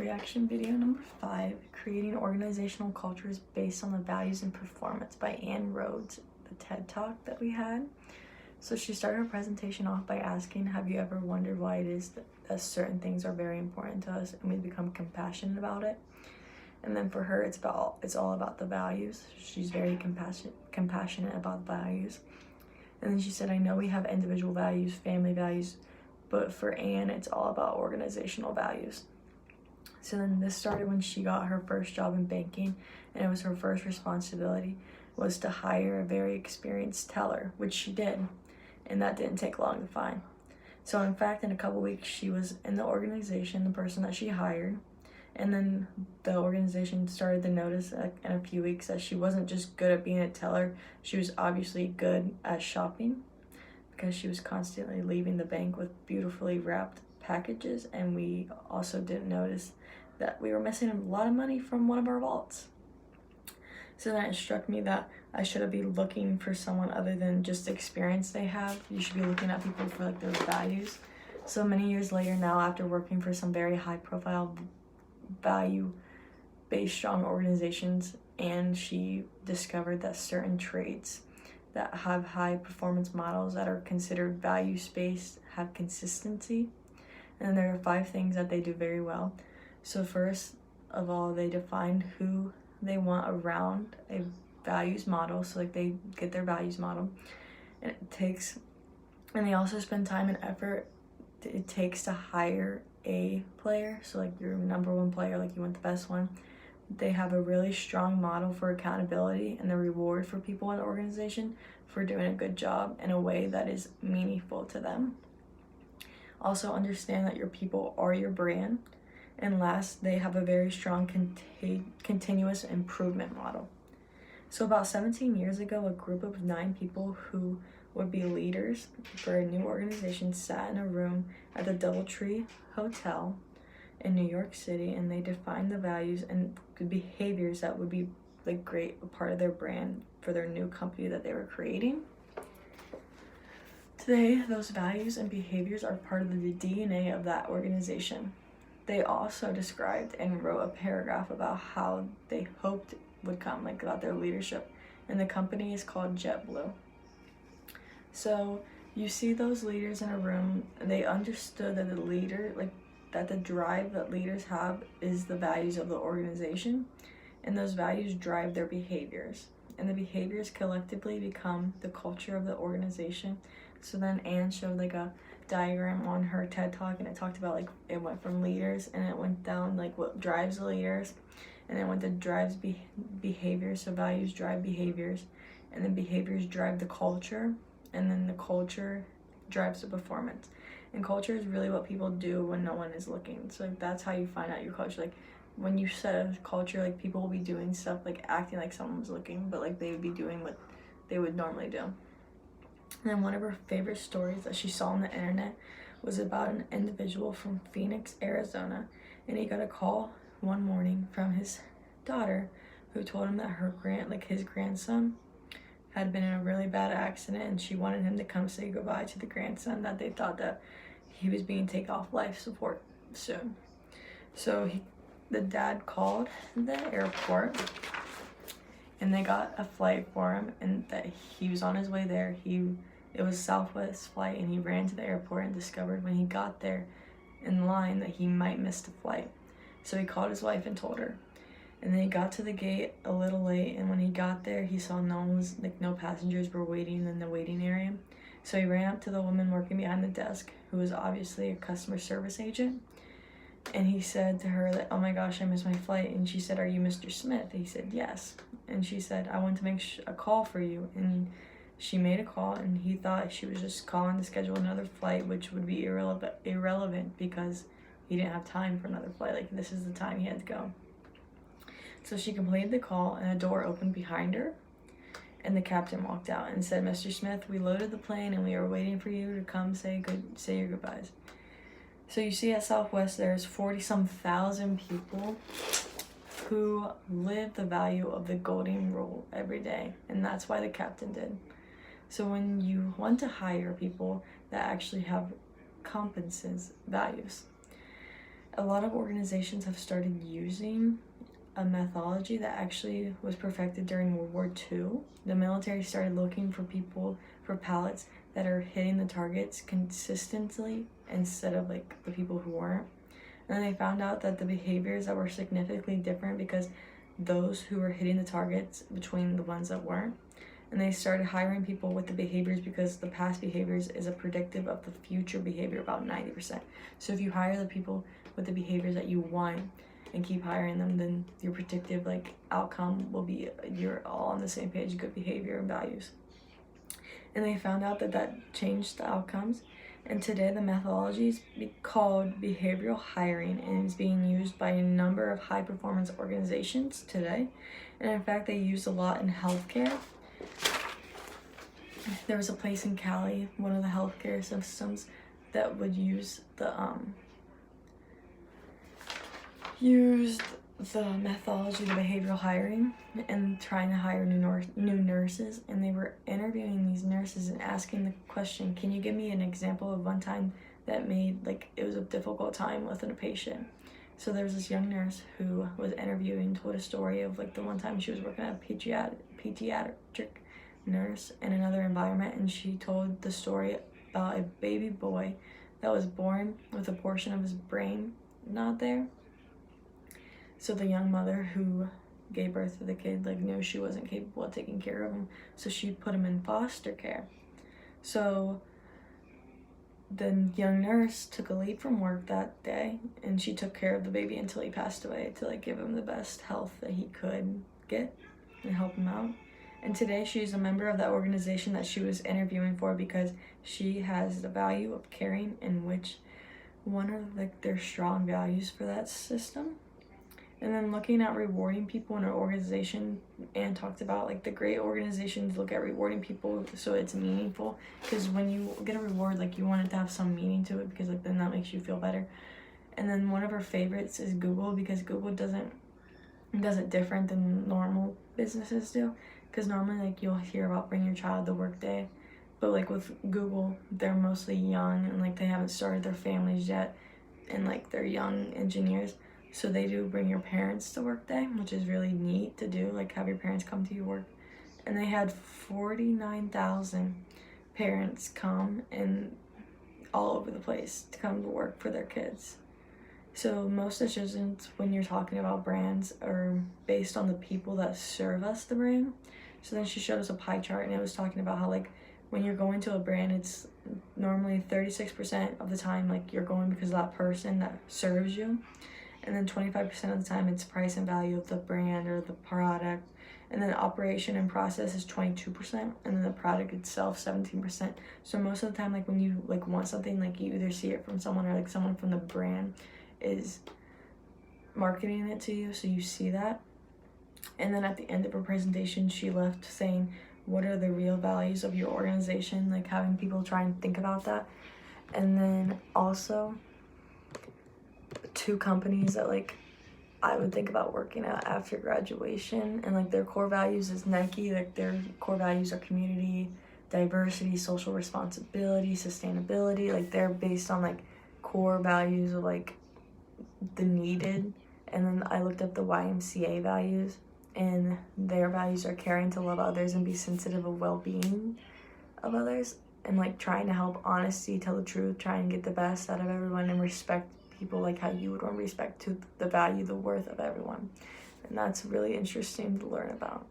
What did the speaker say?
reaction video number 5, creating organizational cultures based on the values and performance by Ann Rhodes, the TED Talk that we had. So she started her presentation off by asking, have you ever wondered why it is that certain things are very important to us and we become compassionate about it? And then for her, it's all about the values. She's very compassionate about values. And then she said, I know we have individual values, family values, but for Ann, it's all about organizational values. So then this started when she got her first job in banking, and it was her first responsibility was to hire a very experienced teller, which she did, and that didn't take long to find. So in fact, in a couple weeks, she was in the organization, the person that she hired, and then the organization started to notice in a few weeks that she wasn't just good at being a teller, she was obviously good at shopping, because she was constantly leaving the bank with beautifully wrapped packages, and we also didn't notice that we were missing a lot of money from one of our vaults. So then it struck me that I shouldn't be looking for someone other than just the experience they have. You should be looking at people for like their values. So many years later now, after working for some very high profile value-based strong organizations, and she discovered that certain traits that have high performance models that are considered value-based have consistency. And there are 5 things that they do very well. So first of all, they defined who they want around a values model. So like they get their values model, and they also spend time and effort it takes to hire a player. So like your number 1 player, like you want the best one. They have a really strong model for accountability and the reward for people in the organization for doing a good job in a way that is meaningful to them. Also understand that your people are your brand. And last, they have a very strong continuous improvement model. So about 17 years ago, a group of 9 people who would be leaders for a new organization sat in a room at the DoubleTree Hotel in New York City, and they defined the values and the behaviors that would be like great a part of their brand for their new company that they were creating. Today, those values and behaviors are part of the DNA of that organization. They also described and wrote a paragraph about how they hoped would come, like about their leadership, and the company is called JetBlue. So you see those leaders in a room, and they understood that the drive that leaders have is the values of the organization, and those values drive their behaviors, and the behaviors collectively become the culture of the organization. So then Ann showed like a diagram on her TED Talk, and it talked about like it went from leaders, and it went down like what drives the leaders, and then went to drives behaviors. So values drive behaviors, and then behaviors drive the culture, and then the culture drives the performance. And culture is really what people do when no one is looking. So like that's how you find out your culture. Like when you set a culture, like people will be doing stuff like acting like someone was looking, but like they would be doing what they would normally do. And then one of her favorite stories that she saw on the internet was about an individual from Phoenix, Arizona, and he got a call one morning from his daughter who told him that his grandson had been in a really bad accident, and she wanted him to come say goodbye to the grandson, that they thought that he was being taken off life support soon. So the dad called the airport, and they got a flight for him, and that he was on his way there. It was Southwest flight, and he ran to the airport and discovered when he got there in line that he might miss the flight. So he called his wife and told her. And then he got to the gate a little late, and when he got there, he saw no passengers were waiting in the waiting area. So he ran up to the woman working behind the desk, who was obviously a customer service agent. And he said to her that, oh my gosh, I missed my flight. And she said, are you Mr. Smith? He said, yes. And she said, I want to make a call for you. And she made a call, and he thought she was just calling to schedule another flight, which would be irrelevant because he didn't have time for another flight. Like, this is the time he had to go. So she completed the call, and a door opened behind her, and the captain walked out and said, Mr. Smith, we loaded the plane, and we are waiting for you to come say your goodbyes. So you see at Southwest, there's 40-some thousand people who live the value of the golden rule every day, and that's why the captain did. So when you want to hire people that actually have competence values, A lot of organizations have started using a methodology that actually was perfected during World War II. The military started looking for pilots that are hitting the targets consistently instead of like the people who weren't. And then they found out that the behaviors that were significantly different because those who were hitting the targets between the ones that weren't. And they started hiring people with the behaviors because the past behaviors is a predictive of the future behavior about 90%. So if you hire the people with the behaviors that you want and keep hiring them, then your predictive like outcome will be you're all on the same page, good behavior and values. And they found out that changed the outcomes. And today the methodology is called behavioral hiring and is being used by a number of high performance organizations today. And in fact, they use a lot in healthcare. There was a place in Cali, one of the healthcare systems, that would use the methodology, the behavioral hiring, and trying to hire new nurses. And they were interviewing these nurses and asking the question, can you give me an example of one time that made, like, it was a difficult time with a patient? So there was this young nurse who was interviewing, told a story of like the one time she was working at a pediatric nurse in another environment, and she told the story about a baby boy that was born with a portion of his brain not there. So the young mother who gave birth to the kid like knew she wasn't capable of taking care of him, so she put him in foster care. So the young nurse took a leave from work that day, and she took care of the baby until he passed away to like give him the best health that he could get and help him out. And today she's a member of that organization that she was interviewing for because she has the value of caring, in which one of like their strong values for that system. And then looking at rewarding people in an organization, and talked about like the great organizations look at rewarding people so it's meaningful, because when you get a reward, like you want it to have some meaning to it, because like then that makes you feel better. And then one of her favorites is Google, because Google does it different than normal businesses do, because normally like you'll hear about bring your child to work day, but like with Google, they're mostly young and like they haven't started their families yet, and like they're young engineers. So they do bring your parents to work day, which is really neat to do, like have your parents come to your work. And they had 49,000 parents come and all over the place to come to work for their kids. So most decisions when you're talking about brands are based on the people that serve us the brand. So then she showed us a pie chart, and it was talking about how like when you're going to a brand, it's normally 36% of the time like you're going because of that person that serves you. And then 25% of the time it's price and value of the brand or the product. And then operation and process is 22%, and then the product itself 17%. So most of the time, like when you like want something, like you either see it from someone or like someone from the brand is marketing it to you, so you see that. And then at the end of her presentation, she left saying, what are the real values of your organization? Like having people try and think about that. And then also 2 companies that like I would think about working at after graduation, and like their core values is Nike. Like their core values are community, diversity, social responsibility, sustainability. Like they're based on like core values of like the needed. And then I looked up the YMCA values, and their values are caring to love others and be sensitive of well-being of others, and like trying to help, honesty, tell the truth, try and get the best out of everyone, and respect people like how you would want respect to the value, the worth of everyone. And that's really interesting to learn about.